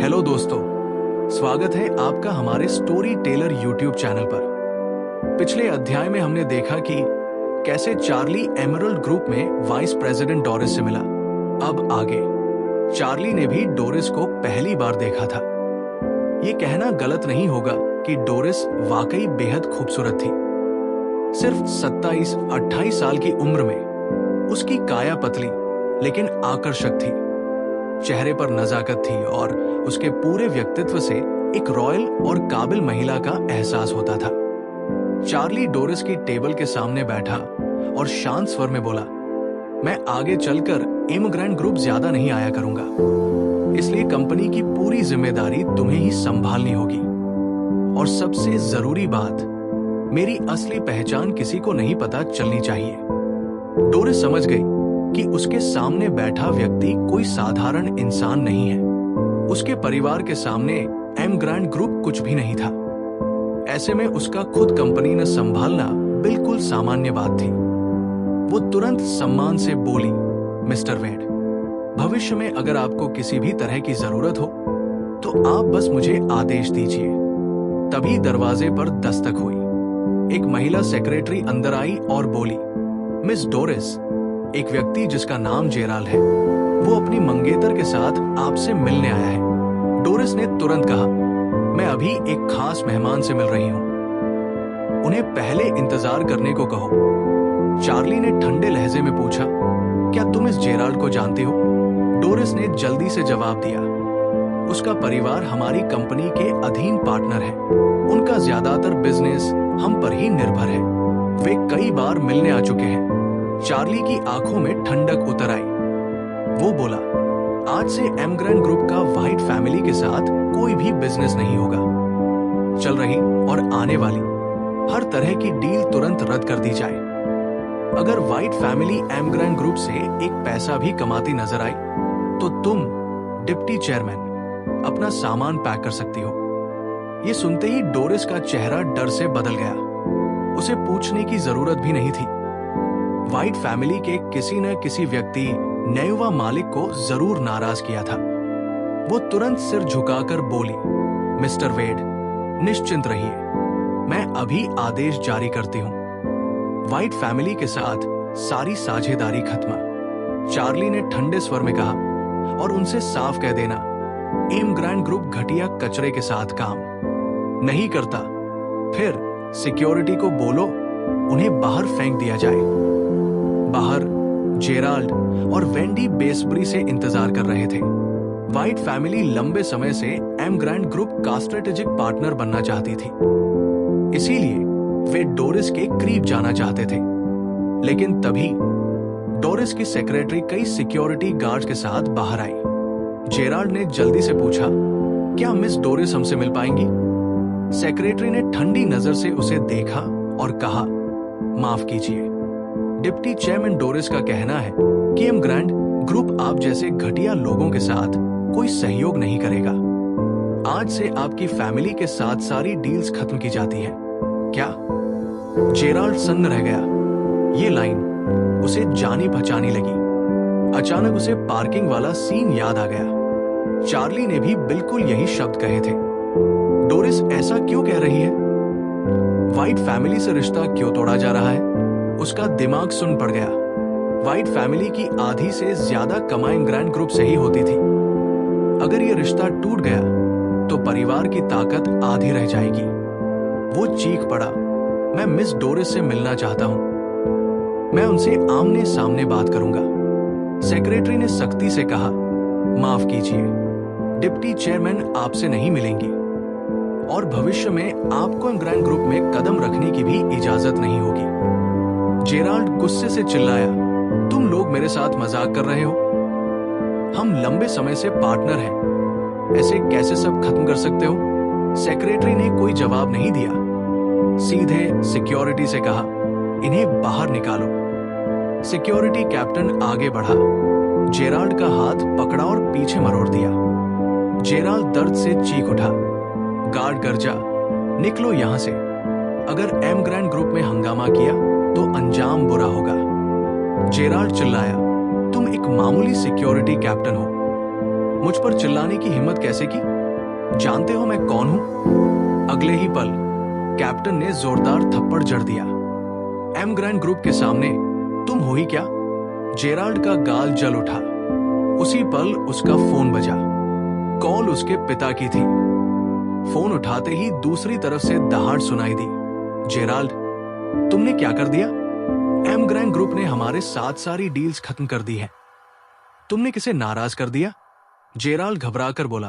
Hello दोस्तों, स्वागत है आपका हमारे स्टोरी टेलर यूट्यूब चैनल पर। पिछले अध्याय में हमने देखा कि कैसे चार्ली एमरल्ड ग्रुप में वाइस प्रेसिडेंट डोरिस से मिला। अब आगे चार्ली ने भी डोरिस को पहली बार देखा था। ये कहना गलत नहीं होगा कि डोरिस वाकई बेहद खूबसूरत थी। सिर्फ 27-28 साल की उम्र में उसकी काया पतली लेकिन आकर्षक थी। चेहरे पर नजाकत थी और उसके पूरे व्यक्तित्व से एक रॉयल और काबिल महिला का एहसास होता था। चार्ली डोरिस की टेबल के सामने बैठा और शांत स्वर में बोला, मैं आगे चलकर इमिग्रेंट ग्रुप ज्यादा नहीं आया करूंगा, इसलिए कंपनी की पूरी जिम्मेदारी तुम्हें ही संभालनी होगी। और सबसे जरूरी बात, मेरी असली पहचान किसी को नहीं पता चलनी चाहिए। डोरिस समझ गई कि उसके सामने बैठा व्यक्ति कोई साधारण इंसान नहीं है। उसके परिवार के सामने एमिग्रेंट ग्रुप कुछ भी नहीं था। ऐसे में उसका खुद कंपनी न संभालना बिल्कुल सामान्य बात थी। वो तुरंत सम्मान से बोली, मिस्टर वेड, भविष्य में अगर आपको किसी भी तरह की जरूरत हो तो आप बस मुझे आदेश दीजिए। तभी दरवाजे पर दस्तक हुई। एक महिला सेक्रेटरी अंदर आई और बोली, मिस डोरिस, एक व्यक्ति जिसका नाम जेराल्ड है, वो अपनी मंगेतर के साथ आपसे मिलने आया है। डोरिस ने तुरंत कहा, मैं अभी एक खास मेहमान से मिल रही हूं, उन्हें पहले इंतजार करने को कहो। चार्ली ने ठंडे लहजे में पूछा, क्या तुम इस जेराल्ड को जानते हो? डोरिस ने जल्दी से जवाब दिया, उसका परिवार हमारी कंपनी के अधीन पार्टनर है। उनका ज्यादातर बिजनेस हम पर ही निर्भर है। वे कई बार मिलने आ चुके हैं। चार्ली की आंखों में ठंडक उतर आई। वो बोला, आज से एमिग्रेंट ग्रुप का व्हाइट फैमिली के साथ कोई भी बिजनेस नहीं होगा। चल रही और आने वाली हर तरह की डील तुरंत रद्द कर दी जाए। अगर व्हाइट फैमिली एमिग्रेंट ग्रुप से एक पैसा भी कमाती नजर आई तो तुम, डिप्टी चेयरमैन, अपना सामान पैक कर सकती हो। ये सुनते ही डोरिस का चेहरा डर से बदल गया। उसे पूछने की जरूरत भी नहीं थी। व्हाइट फैमिली के किसी न किसी व्यक्ति ने युवा मालिक को जरूर नाराज किया था। वो तुरंत सिर झुकाकर बोली, मिस्टर वेड, निश्चिंत रहिए, मैं अभी आदेश जारी करती हूं। व्हाइट फैमिली के साथ सारी साझेदारी खत्म। चार्ली ने ठंडे स्वर में कहा, और उनसे साफ कह देना, इमिग्रेंट ग्रुप घटिया कचरे के साथ काम नहीं करता। फिर सिक्योरिटी को बोलो उन्हें बाहर फेंक दिया जाए। बाहर जेराल्ड और वेंडी बेसब्री से इंतजार कर रहे थे। व्हाइट फैमिली लंबे समय से एमिग्रेंट ग्रुप का स्ट्रेटेजिक पार्टनर बनना चाहती थी, इसीलिए वे डोरिस के करीब जाना चाहते थे। लेकिन तभी डोरिस की सेक्रेटरी कई सिक्योरिटी गार्ड्स के साथ बाहर आई। जेराल्ड ने जल्दी से पूछा, क्या मिस डोरिस हमसे मिल पाएंगी? सेक्रेटरी ने ठंडी नजर से उसे देखा और कहा, माफ कीजिए, डिप्टी चेयरमैन डोरिस का कहना है कि इमिग्रेंट ग्रुप आप जैसे घटिया लोगों के साथ कोई सहयोग नहीं करेगा। आज से आपकी फैमिली के साथ सारी डील्स खत्म की जाती हैं। क्या? जेराल्ड सन्न रह गया। ये लाइन उसे जानी पहचानी लगी। अचानक उसे पार्किंग वाला सीन याद आ गया। चार्ली ने भी बिल्कुल यही शब्द कहे थे। डोरिस ऐसा क्यों कह रही है? व्हाइट फैमिली से रिश्ता क्यों तोड़ा जा रहा है? उसका दिमाग सुन पड़ गया। व्हाइट फैमिली की आधी से ज्यादा कमाई इमिग्रेंट ग्रुप से ही होती थी। अगर ये रिश्ता टूट गया तो परिवार की ताकत आधी रह जाएगी। वो चीख पड़ा, मैं मिस डोरिस से मिलना चाहता हूं, मैं उनसे आमने सामने बात करूंगा। सेक्रेटरी ने सख्ती से कहा, माफ कीजिए, डिप्टी चेयरमैन आपसे नहीं मिलेंगी और भविष्य में आपको इमिग्रेंट ग्रुप में कदम रखने की भी इजाजत नहीं होगी। जेराल्ड गुस्से से चिल्लाया, तुम लोग मेरे साथ मजाक कर रहे हो? हम लंबे समय से पार्टनर हैं, ऐसे कैसे सब खत्म कर सकते हो? सेक्रेटरी ने कोई जवाब नहीं दिया। सीधे सिक्योरिटी से कहा, इन्हें बाहर निकालो। सिक्योरिटी कैप्टन आगे बढ़ा, जेराल्ड का हाथ पकड़ा और पीछे मरोड़ दिया। जेराल्ड दर्द से चीख उठा। गार्ड गरजा, निकलो यहां से। अगर एमिग्रेंट ग्रुप में हंगामा किया तो अंजाम बुरा होगा। जेराल्ड चिल्लाया, तुम एक मामूली सिक्योरिटी कैप्टन हो, मुझ पर चिल्लाने की हिम्मत कैसे की? जानते हो मैं कौन हूं? अगले ही पल कैप्टन ने जोरदार थप्पड़ जड़ दिया। एम ग्रैंड ग्रुप के सामने तुम हो ही क्या? जेराल्ड का गाल जल उठा। उसी पल उसका फोन बजा। कॉल उसके पिता की थी। फोन उठाते ही दूसरी तरफ से दहाड़ सुनाई दी। जेराल्ड, तुमने क्या कर दिया? एम ग्रैंड ग्रुप ने हमारे साथ सारी डील्स खत्म कर दी है। तुमने किसे नाराज कर दिया? जेराल्ड घबराकर बोला।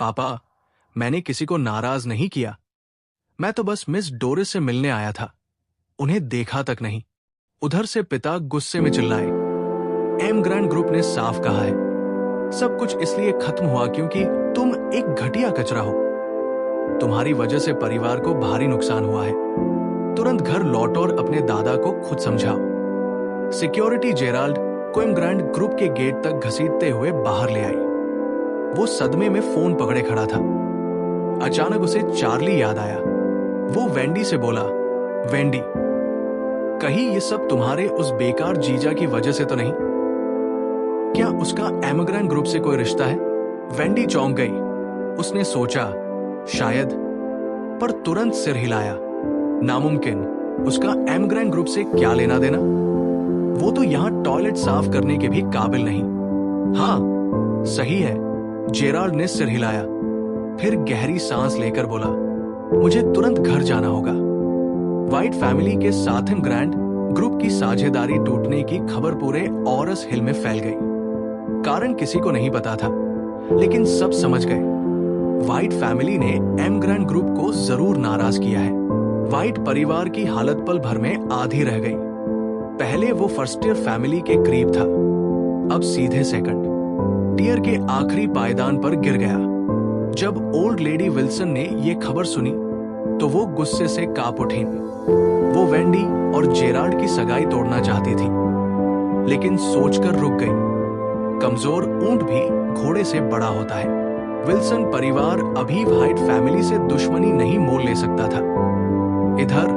पापा, मैंने किसी को नाराज नहीं किया। मैं तो बस मिस डोरिस से मिलने आया था। उन्हें देखा तक नहीं। उधर से पिता गुस्से में चिल्लाए। एम ग्रैंड ग्रुप ने साफ कहा है, सब कुछ इसलिए खत्म हुआ क्योंकि तुम एक घटिया कचरा हो। तुम्हारी वजह से परिवार को भारी नुकसान हुआ है। तुरंत घर लौटो और अपने दादा को खुद समझाओ। सिक्योरिटी जेराल्ड को एम ग्रैंड ग्रुप के गेट तक घसीटते हुए बाहर ले आई। वो सदमे में फोन पकड़े खड़ा था। अचानक उसे चार्ली याद आया। वो वेंडी से बोला, वेंडी, कहीं ये सब तुम्हारे उस बेकार जीजा की वजह से तो नहीं? क्या उसका एम ग्रैंड ग्रुप से कोई रिश्ता है? वेंडी चौंक गई। उसने सोचा, शायद, पर तुरंत सिर हिलाया। नामुमकिन। उसका एम ग्रैंड ग्रुप से क्या लेना देना? वो तो यहां टॉयलेट साफ करने के भी काबिल नहीं। हाँ, सही है। जेराल्ड ने सिर हिलाया, फिर गहरी सांस लेकर बोला, मुझे तुरंत घर जाना होगा। व्हाइट फैमिली के साथ एम ग्रैंड ग्रुप की साझेदारी टूटने की खबर पूरे ऑरस हिल में फैल गई। कारण किसी को नहीं पता था, लेकिन सब समझ गए। व्हाइट फैमिली ने एम ग्रैंड ग्रुप को जरूर नाराज किया है। व्हाइट परिवार की हालत पल भर में आधी रह गई। पहले वो फर्स्ट ईयर फैमिली के करीब था, अब सीधे सेकंड टीयर के आखिरी पायदान पर गिर गया। जब ओल्ड लेडी विल्सन ने ये खबर सुनी तो वो गुस्से से कांप उठी। वो वेंडी और जेराल्ड की सगाई तोड़ना चाहती थी, लेकिन सोचकर रुक गई। कमजोर ऊंट भी घोड़े से बड़ा होता है। विल्सन परिवार अभी व्हाइट फैमिली से दुश्मनी नहीं मोल ले सकता था। इधर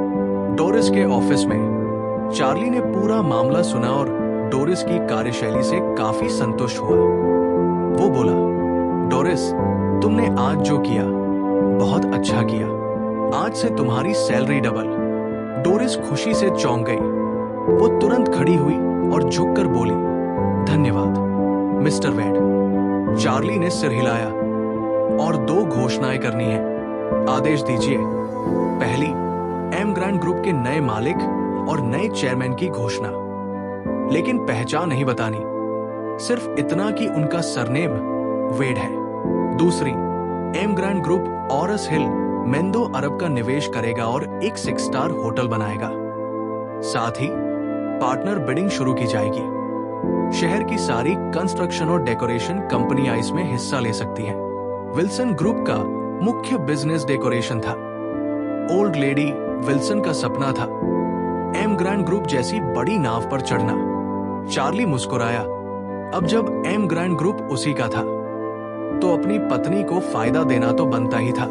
डोरिस के ऑफिस में चार्ली ने पूरा मामला सुना और डोरिस की कार्यशैली से काफी संतुष्ट हुआ। वो बोला, डोरिस, तुमने आज जो किया बहुत अच्छा किया। आज से तुम्हारी सैलरी डबल। डोरिस खुशी से चौंक गई। वो तुरंत खड़ी हुई और झुककर बोली, धन्यवाद मिस्टर वेड। चार्ली ने सिर हिलाया। और 2 घोषणाएं करनी है। आदेश दीजिए। पहली, एम ग्रैंड ग्रुप के नए मालिक और नए चेयरमैन की घोषणा, लेकिन पहचान नहीं बतानी, सिर्फ इतना कि उनका सरनेम वेड है। दूसरी, एम ग्रैंड ग्रुप ऑरस हिल मेंदो अरब का निवेश करेगा और एक 6 स्टार होटल बनाएगा। साथ ही पार्टनर बिडिंग शुरू की जाएगी। शहर की सारी कंस्ट्रक्शन और डेकोरेशन कंपनियां इसमें हिस्सा ले सकती हैं। विल्सन ग्रुप का मुख्य बिजनेस डेकोरेशन था। ओल्ड लेडी विल्सन का सपना था एम ग्रैंड ग्रुप जैसी बड़ी नाव पर चढ़ना। चार्ली मुस्कुराया। अब जब एम ग्रैंड ग्रुप उसी का था, तो अपनी पत्नी को फायदा देना तो बनता ही था।